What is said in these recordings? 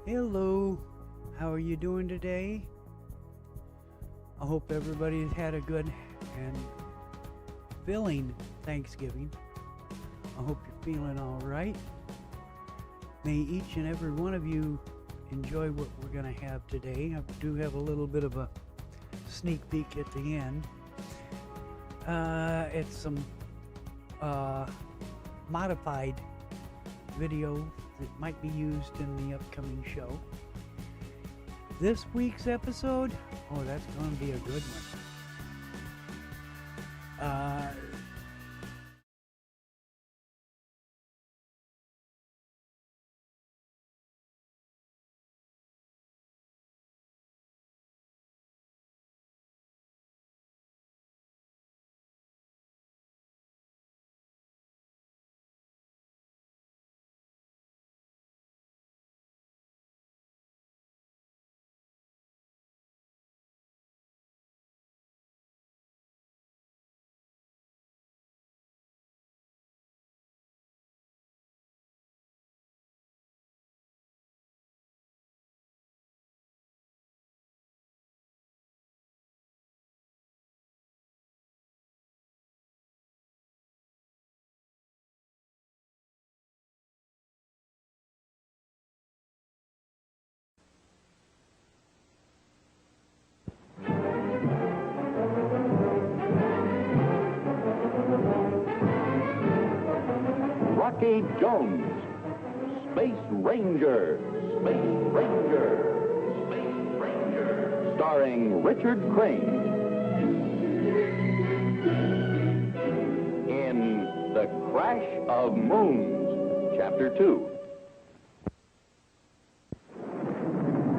Hello, how are you doing today? I hope everybody's had a good and filling Thanksgiving. I hope you're feeling all right. May each and every one of you enjoy what we're going to have today. I do have a little bit of a sneak peek at the end. It's some modified video that might be used in the upcoming show. This week's episode, that's going to be a good one. Rocky Jones, Space Ranger, Space Ranger, Space Ranger, starring Richard Crane. In The Crash of Moons, Chapter 2.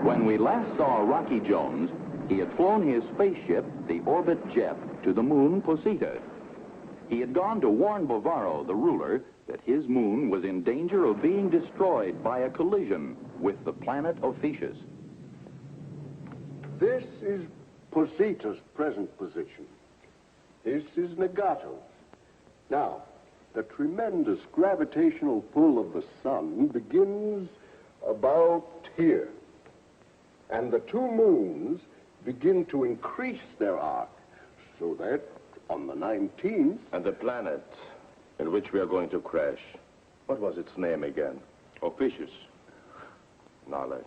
When we last saw Rocky Jones, he had flown his spaceship, the Orbit Jet, to the moon Posita. He had gone to warn Bavaro, the ruler, that his moon was in danger of being destroyed by a collision with the planet Ophiuchus. This is Posita's present position. This is Negato's. Now, the tremendous gravitational pull of the sun begins about here. And the two moons begin to increase their arc, so that on the 19th... And the planet in which we are going to crash, what was its name again? Ophiuchus. Knowledge.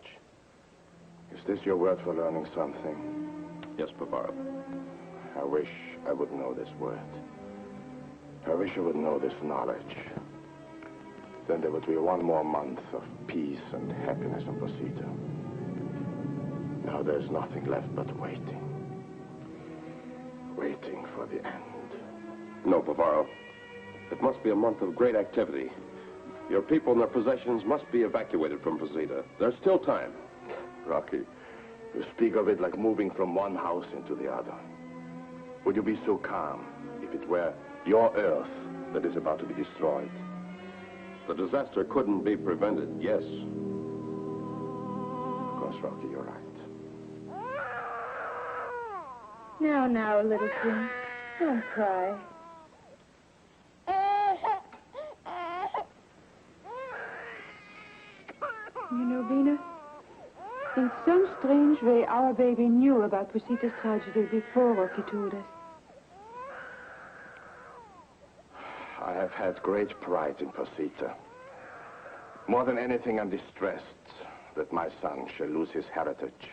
Is this your word for learning something? Yes, Bavaro. I wish I would know this word. I wish I would know this knowledge. Then there would be one more month of peace and happiness in Posita. Now there's nothing left but waiting. Waiting for the end. No, Bavaro. It must be a month of great activity. Your people and their possessions must be evacuated from Posita. There's still time. Rocky, you speak of it like moving from one house into the other. Would you be so calm if it were your Earth that is about to be destroyed? The disaster couldn't be prevented, yes. Of course, Rocky, you're right. Now, little prince, don't cry. You know, Vina, in some strange way, our baby knew about Posita's tragedy before Rocky told us. I have had great pride in Posita. More than anything, I'm distressed that my son shall lose his heritage.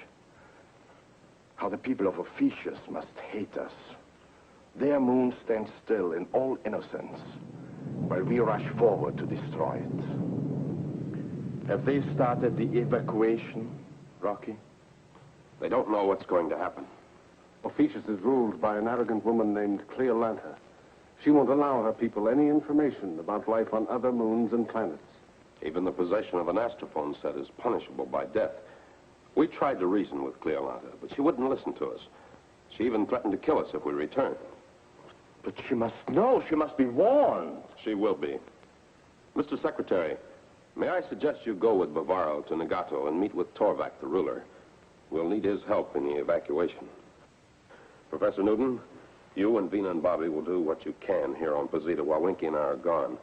How the people of Ophiuchus must hate us. Their moon stands still in all innocence, while we rush forward to destroy it. Have they started the evacuation, Rocky? They don't know what's going to happen. Ophiuchus is ruled by an arrogant woman named Cleolanta. She won't allow her people any information about life on other moons and planets. Even the possession of an astrophone set is punishable by death. We tried to reason with Cleolanta, but she wouldn't listen to us. She even threatened to kill us if we returned. But she must know. She must be warned. She will be. Mr. Secretary, may I suggest you go with Bavaro to Negato and meet with Torvak, the ruler. We'll need his help in the evacuation. Professor Newton, you and Vina and Bobby will do what you can here on Posita while Winky and I are gone.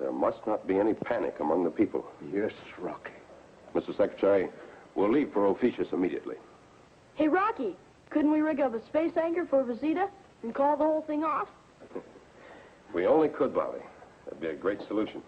There must not be any panic among the people. Yes, Rocky. Mr. Mr. Secretary, we'll leave for Ophiuchus immediately. Hey, Rocky, couldn't we rig up a space anchor for Visita and call the whole thing off? We only could, Bobby. That'd be a great solution.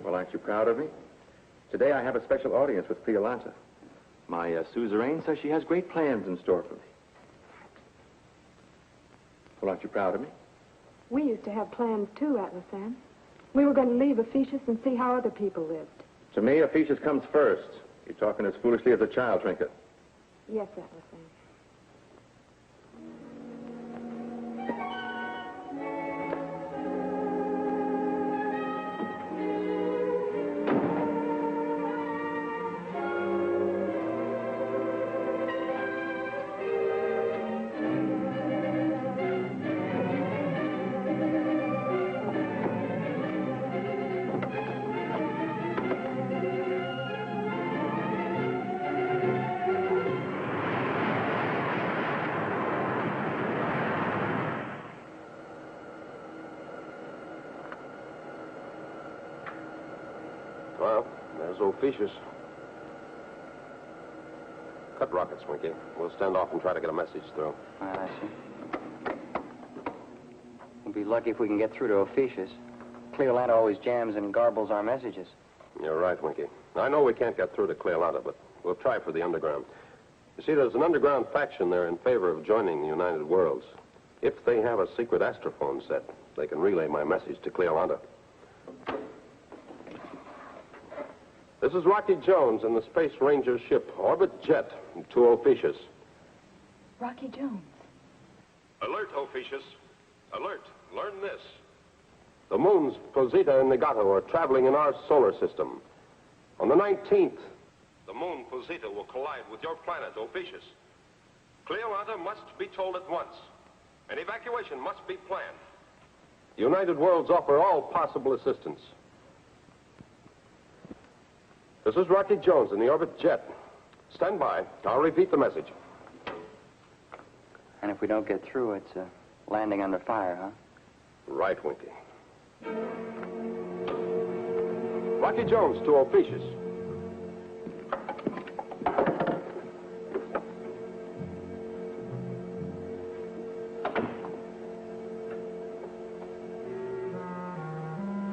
Well, aren't you proud of me? Today I have a special audience with Cleolanta. My suzerain says she has great plans in store for me. Well, aren't you proud of me? We used to have plans too, Atlasan. We were going to leave Ophiuchus and see how other people lived. To me, Ophiuchus comes first. You're talking as foolishly as a child, Trinket. Yes, Atlasan. Well, there's Ophiuchus. Cut rockets, Winky. We'll stand off and try to get a message through. I see. We'll be lucky if we can get through to Ophiuchus. Cleolanta always jams and garbles our messages. You're right, Winky. I know we can't get through to Cleolanta, but we'll try for the underground. You see, there's an underground faction there in favor of joining the United Worlds. If they have a secret astrophone set, they can relay my message to Cleolanta. This is Rocky Jones in the Space Ranger ship Orbit Jet to Ophiuchus. Rocky Jones. Alert, Ophiuchus. Alert. Learn this. The moons Posita and Negato are traveling in our solar system. On the 19th, the moon Posita will collide with your planet, Ophiuchus. Cleolanta must be told at once. An evacuation must be planned. United Worlds offer all possible assistance. This is Rocky Jones in the Orbit Jet. Stand by. I'll repeat the message. And if we don't get through, it's landing under fire, huh? Right, Winky. Rocky Jones to Ophiuchus.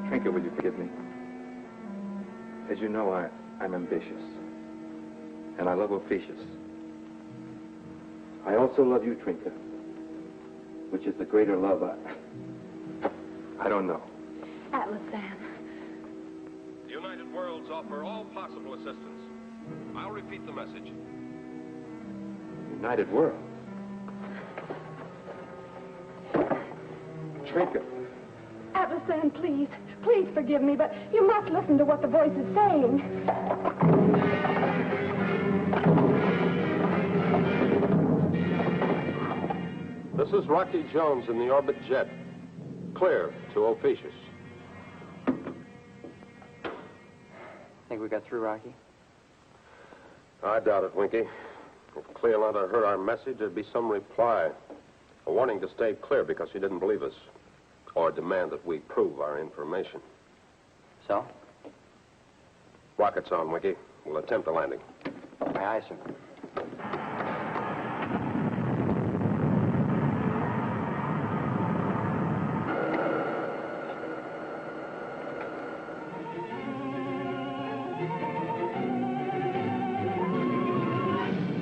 Trinket, will you forgive me? As you know, I'm ambitious. And I love Ophiuchus. I also love you, Trinket. Which is the greater love, I don't know. Atlasan. The United Worlds offer all possible assistance. I'll repeat the message. United Worlds? Trinket. Atlasan, please. Please forgive me, but you must listen to what the voice is saying. This is Rocky Jones in the Orbit Jet. Clear to Ophiuchus. Think we got through, Rocky? I doubt it, Winky. If Cleolanta heard our message, there'd be some reply. A warning to stay clear because she didn't believe us. Or demand that we prove our information. So? Rockets on, Winky. We'll attempt a landing. Aye, aye, sir.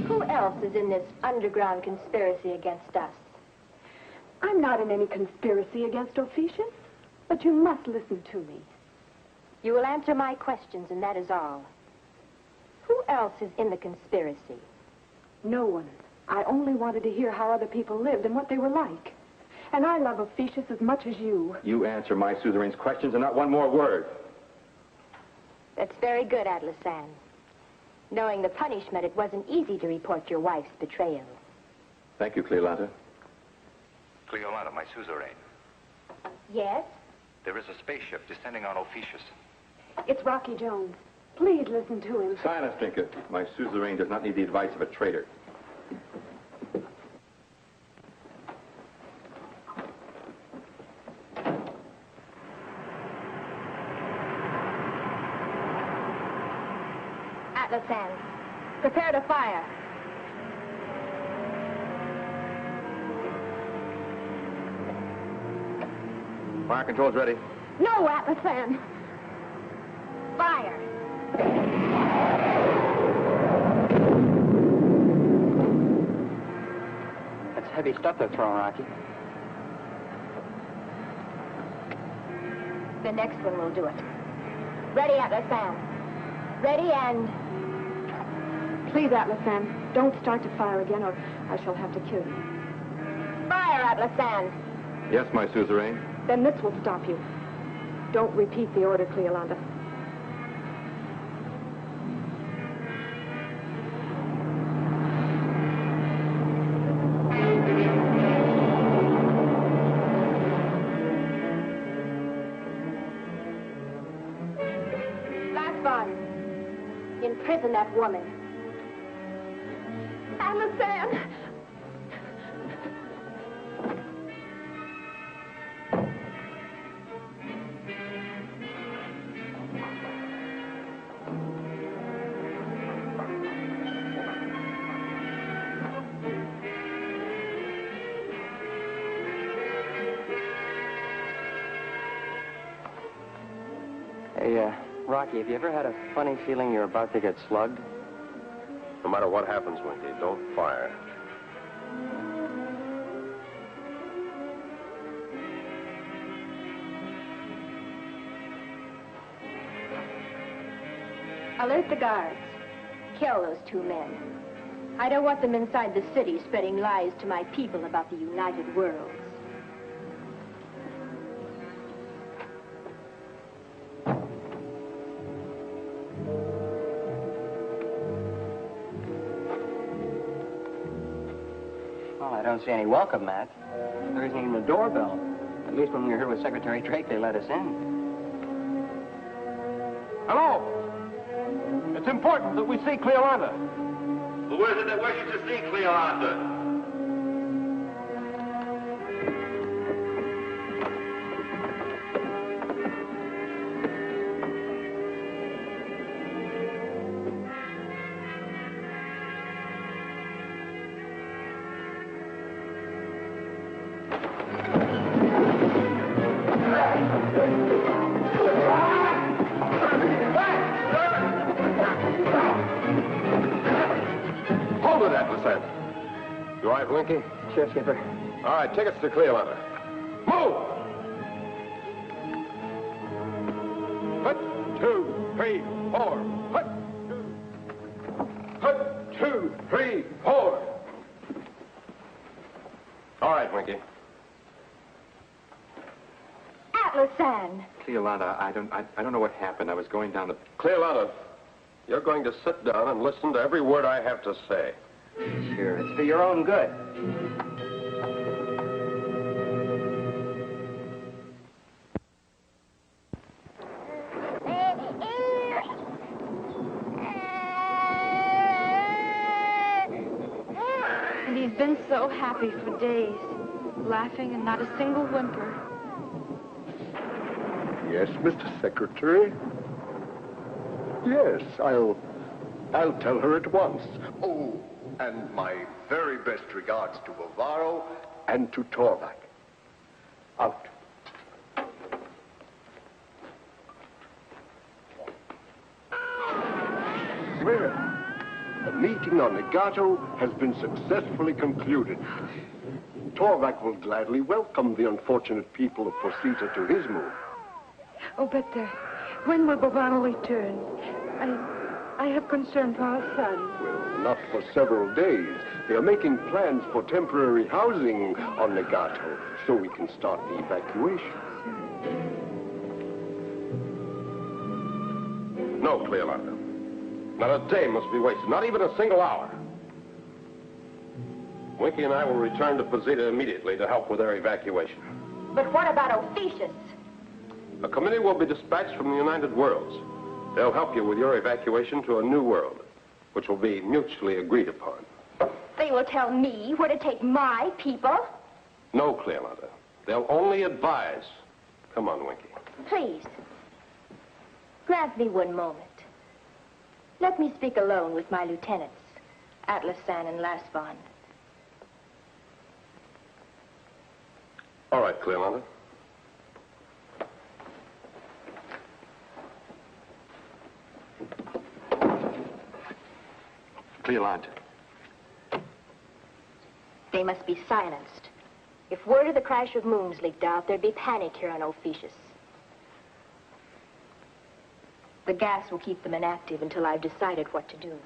Who else is in this underground conspiracy against us? I'm not in any conspiracy against Ophiuchus, but you must listen to me. You will answer my questions, and that is all. Who else is in the conspiracy? No one. I only wanted to hear how other people lived and what they were like. And I love Ophiuchus as much as you. You answer my suzerain's questions and not one more word. That's very good, Atlasan. Knowing the punishment, it wasn't easy to report your wife's betrayal. Thank you, Cleolanta. Cleolanta, my suzerain. Yes? There is a spaceship descending on Ophiuchus. It's Rocky Jones. Please listen to him. Silence, Trinket. My suzerain does not need the advice of a traitor. Atlasan, prepare to fire. Fire control's ready. No, Atlasan! Fire! That's heavy stuff they're throwing, Rocky. The next one will do it. Ready, Atlasan. Ready and... Please, Atlasan, don't start to fire again or I shall have to kill you. Fire, Atlasan! Yes, my suzerain. Then this will stop you. Don't repeat the order, Cleolanta. Last one. Imprison that woman. Atlasan! Hey, Rocky, have you ever had a funny feeling you're about to get slugged? No matter what happens, Winky, don't fire. Alert the guards. Kill those two men. I don't want them inside the city spreading lies to my people about the United Worlds. Well, I don't see any welcome mat. There isn't even a doorbell. At least when we were here with Secretary Drake, they let us in. Hello! It's important that we see Cleolanta. Who is it that wishes to see Cleolanta? Hold it, Atlasan. You all right, Winky? Sure, Skipper. All right, take us to Cleolanta. Move! 1, 2, 3, 4. 1, 2, 3, 4. All right, Winky. Atlasan! Cleolanta, I don't know what happened. I was going down the... Cleolanta, you're going to sit down and listen to every word I have to say. Sure, it's for your own good. And he's been so happy for days, laughing and not a single whimper. Yes, Mr. Secretary. Yes, I'll tell her at once. Oh, and my very best regards to Bavaro and to Torvak. Out. Well, the meeting on Negato has been successfully concluded. Torvak will gladly welcome the unfortunate people of Posita to his moon. Oh, but when will Bavaro return? I have concern for our son. Well, not for several days. They are making plans for temporary housing on Legato, so we can start the evacuation. No, Cleolanda. Not a day must be wasted, not even a single hour. Winky and I will return to Posita immediately to help with their evacuation. But what about Ophiuchus? A committee will be dispatched from the United Worlds. They'll help you with your evacuation to a new world, which will be mutually agreed upon. They will tell me where to take my people? No, Cleolanda. They'll only advise. Come on, Winky. Please, grant me one moment. Let me speak alone with my lieutenants, Atlasan and Lasvon. All right, Cleolanda. Cleolanda. They must be silenced. If word of the crash of moons leaked out, there'd be panic here on Ophiuchus. The gas will keep them inactive until I've decided what to do.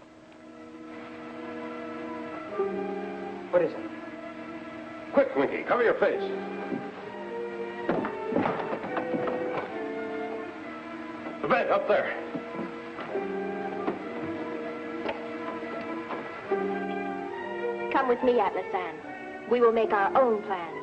What is it? Quick, Winky, cover your face. The bed up there. Come with me, Atlasan. We will make our own plans.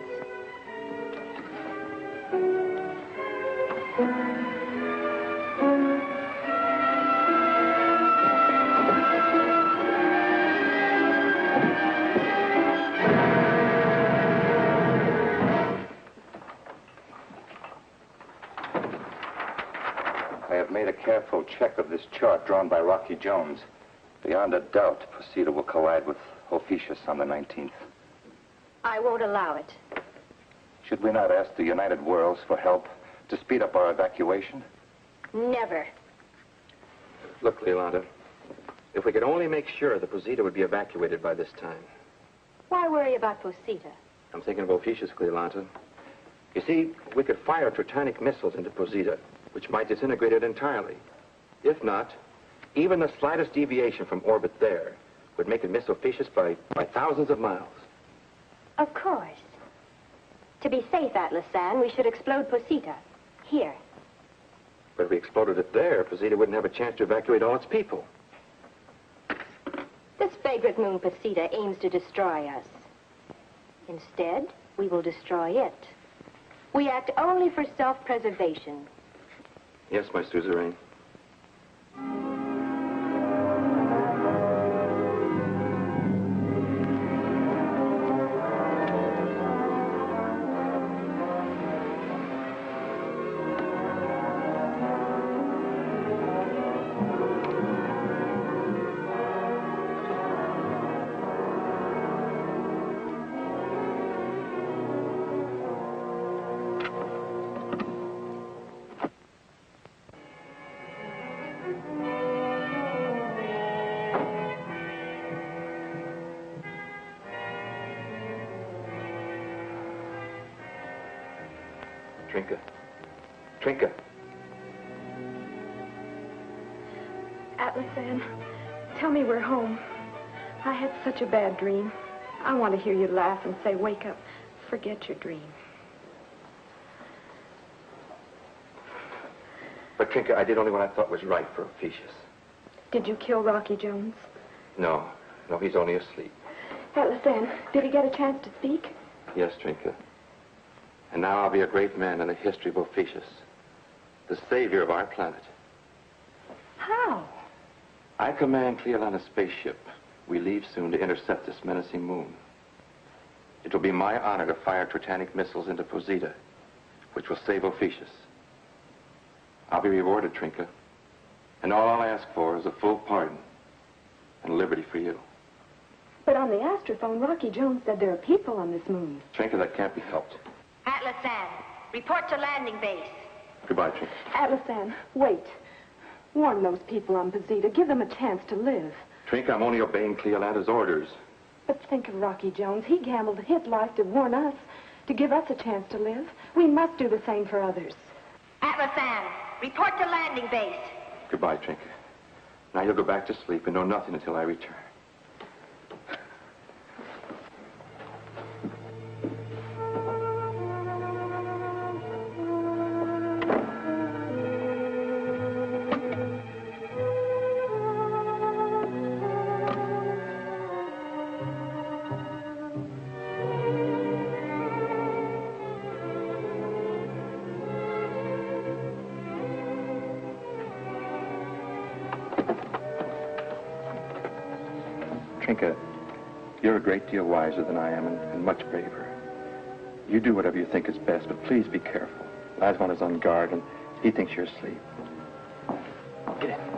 I have made a careful check of this chart drawn by Rocky Jones. Beyond a doubt, Posita will collide with Ophiuchus on the 19th. I won't allow it. Should we not ask the United Worlds for help to speed up our evacuation? Never. Look, Cleolanda, if we could only make sure the Posita would be evacuated by this time. Why worry about Posita? I'm thinking of Ophiuchus, Cleolanda. You see, we could fire Tritanic missiles into Posita, which might disintegrate it entirely. If not, even the slightest deviation from orbit there would make it miss Ophiuchus by thousands of miles. Of course. To be safe, Atlasan, we should explode Posita. Here. But if we exploded it there, Posita wouldn't have a chance to evacuate all its people. This vagrant moon Posita aims to destroy us. Instead, we will destroy it. We act only for self-preservation. Yes, my suzerain. Trinka. Atlasan, tell me we're home. I had such a bad dream. I want to hear you laugh and say, wake up. Forget your dream. But, Trinka, I did only what I thought was right for Ophiuchus. Did you kill Rocky Jones? No, he's only asleep. Atlasan, did he get a chance to speak? Yes, Trinka. And now I'll be a great man in the history of Ophiuchus, the savior of our planet. How? I command Cleolanda's spaceship. We leave soon to intercept this menacing moon. It will be my honor to fire Tritanic missiles into Posita, which will save Ophiuchus. I'll be rewarded, Trinka. And all I'll ask for is a full pardon and liberty for you. But on the astrophone, Rocky Jones said there are people on this moon. Trinka, that can't be helped. Atlasan, report to landing base. Goodbye, Trinka. Atlasan, wait. Warn those people on Posita. Give them a chance to live. Trinka, I'm only obeying Cleolanda's orders. But think of Rocky Jones. He gambled his life to warn us, to give us a chance to live. We must do the same for others. Atlasan, report to landing base. Goodbye, Trinka. Now you'll go back to sleep and know nothing until I return. Trinka, you're a great deal wiser than I am and much braver. You do whatever you think is best, but please be careful. Laswan is on guard, and he thinks you're asleep. Get in.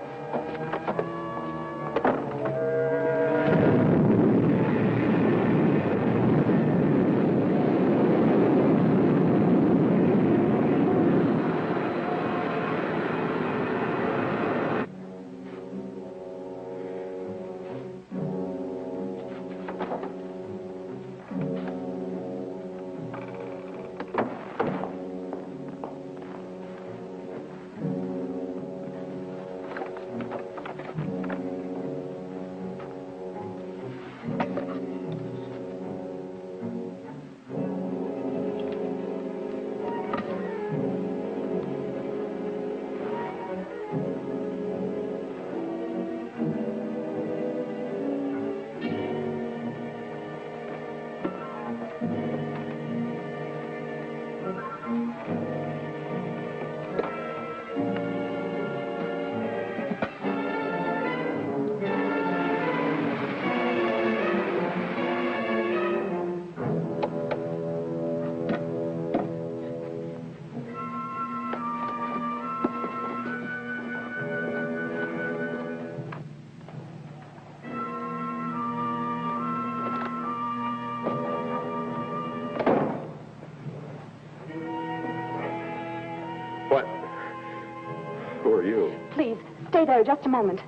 Who are you? Please, stay there just a moment.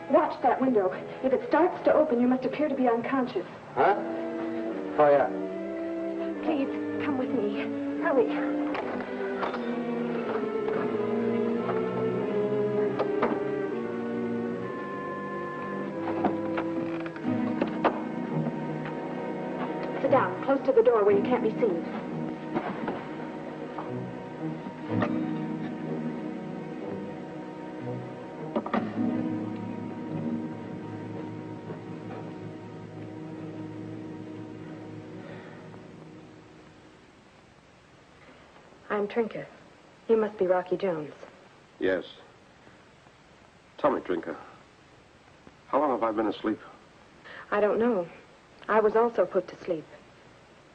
Watch that window. If it starts to open, you must appear to be unconscious. Huh? Oh, yeah. Please, come with me. Hurry. Sit down, close to the door where you can't be seen. I'm Trinka. You must be Rocky Jones. Yes. Tell me, Trinka, how long have I been asleep? I don't know. I was also put to sleep.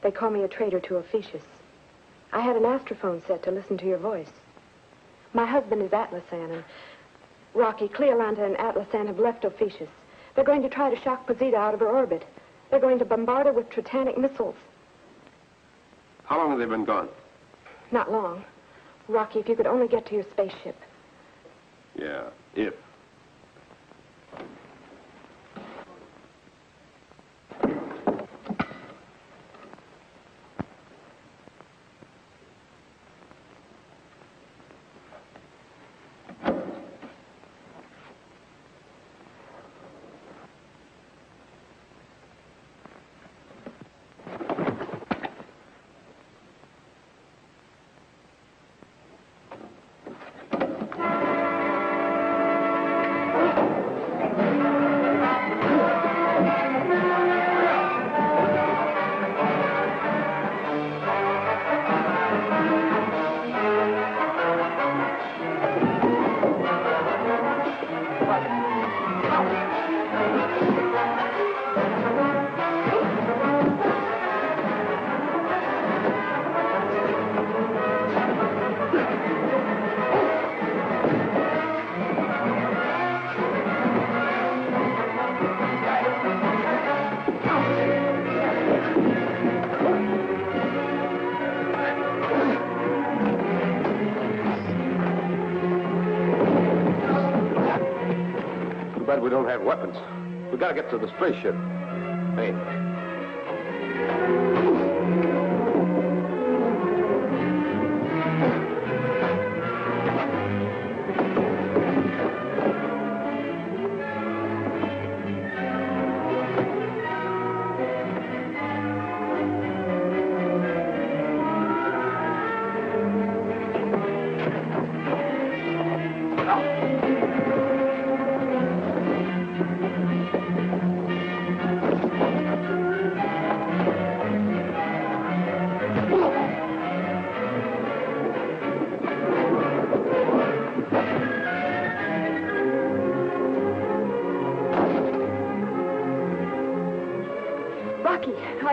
They call me a traitor to Ophiuchus. I had an astrophone set to listen to your voice. My husband is Atlasan, and Rocky, Cleolanta, and Atlasan have left Ophiuchus. They're going to try to shock Posita out of her orbit. They're going to bombard her with Tritanic missiles. How long have they been gone? Not long. Rocky, if you could only get to your spaceship. Yeah, if. We don't have weapons. We gotta get to the spaceship. Hey.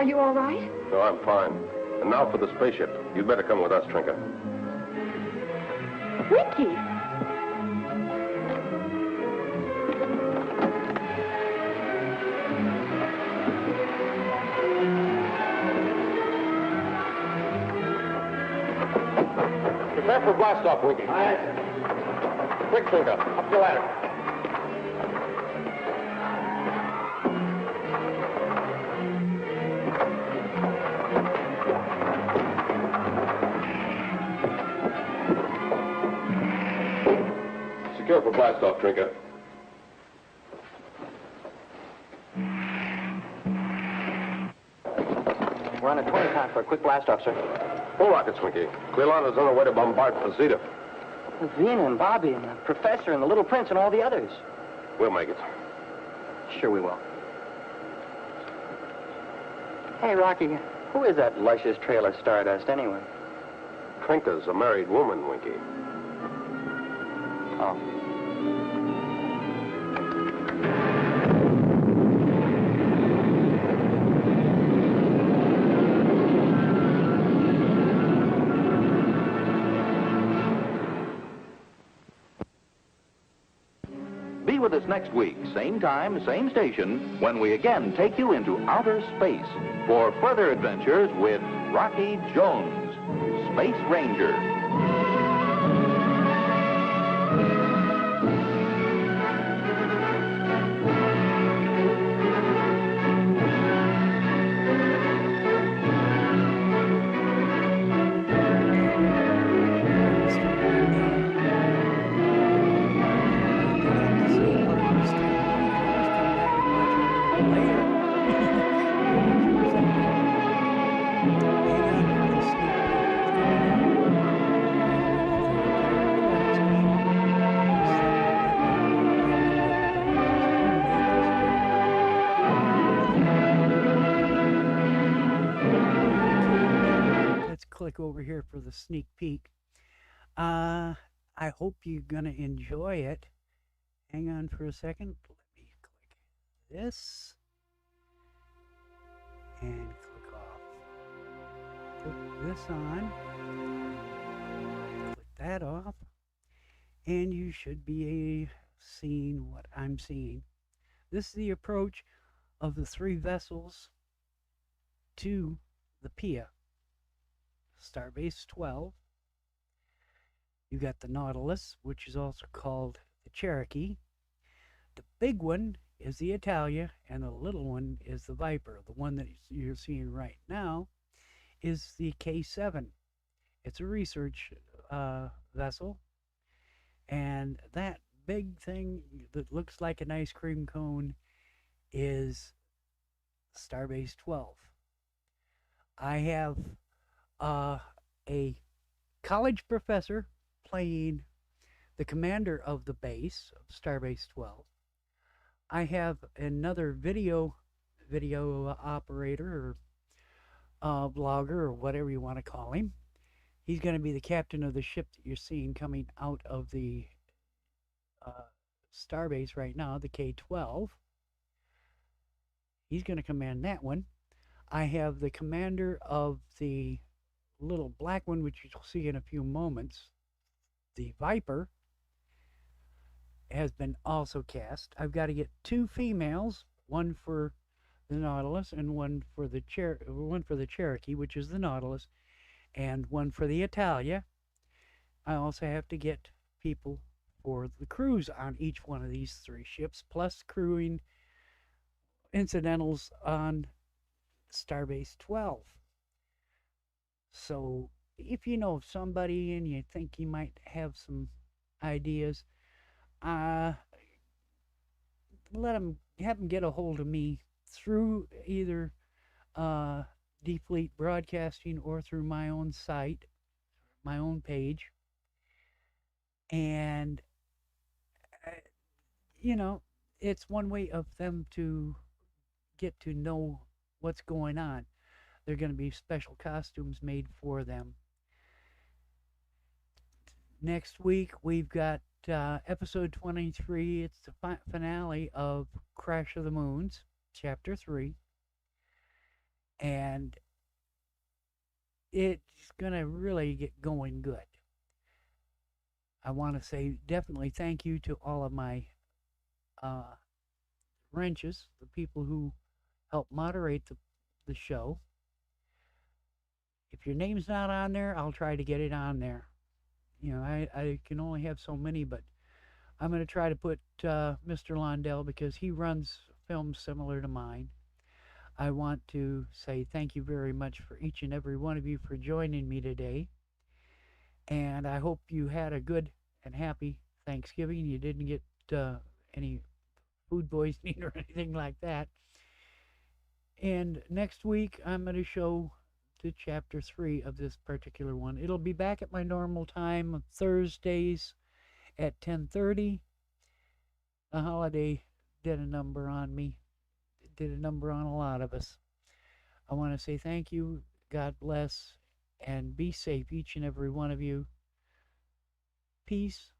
Are you all right? No, I'm fine. And now for the spaceship. You'd better come with us, Trinket. Winky! Prepare for blast-off, Winky. Quick, Trinket. Up the ladder. Secure for blast-off, Trinket. We're on a 20 count for a quick blast-off, sir. Full rockets, Winky. Clearline is on her way to bombard Posita. Vina and Bobby and the Professor and the Little Prince and all the others. We'll make it. Sure we will. Hey, Rocky, who is that luscious trail of stardust, anyway? Trinka's a married woman, Winky. Oh. Be with us next week, same time, same station, when we again take you into outer space for further adventures with Rocky Jones, Space Ranger. Click over here for the sneak peek. I hope you're gonna enjoy it. Hang on for a second. Let me click this and click off. Put this on. Click that off, and you should be seeing what I'm seeing. This is the approach of the 3 vessels to the PIA. Starbase 12. You got the Nautilus, which is also called the Cherokee. The big one is the Italia, and the little one is the Viper. The one that you're seeing right now is the K7. It's a research vessel, and that big thing that looks like an ice cream cone is Starbase 12. I have a college professor playing the commander of the base of Starbase 12. I have another video operator or blogger or whatever you want to call him. He's going to be the captain of the ship that you're seeing coming out of the Starbase right now, the K-12. He's going to command that one. I have the commander of the little black one, which you'll see in a few moments. The Viper has been also cast. I've got to get 2 females, one for the Nautilus and one for the Cherokee, which is the Nautilus, and one for the Italia. I also have to get people for the crews on each one of these 3 ships, plus crewing incidentals on Starbase 12. So if you know somebody and you think you might have some ideas, have them get a hold of me through either D-Fleet Broadcasting or through my own site, my own page. And you know, it's one way of them to get to know what's going on. There are going to be special costumes made for them. Next week, we've got episode 23. It's the finale of Crash of the Moons, chapter 3. and it's going to really get going good. I want to say definitely thank you to all of my wrenches, the people who help moderate the show. If your name's not on there, I'll try to get it on there. You know, I can only have so many, but I'm going to try to put Mr. Londell, because he runs films similar to mine. I want to say thank you very much for each and every one of you for joining me today. And I hope you had a good and happy Thanksgiving. You didn't get any food poisoning or anything like that. And next week, I'm going to show to chapter 3 of this particular one. It'll be back at my normal time, Thursdays at 10:30. The holiday did a number on me. It did a number on a lot of us. I want to say thank you, God bless, and be safe, each and every one of you. Peace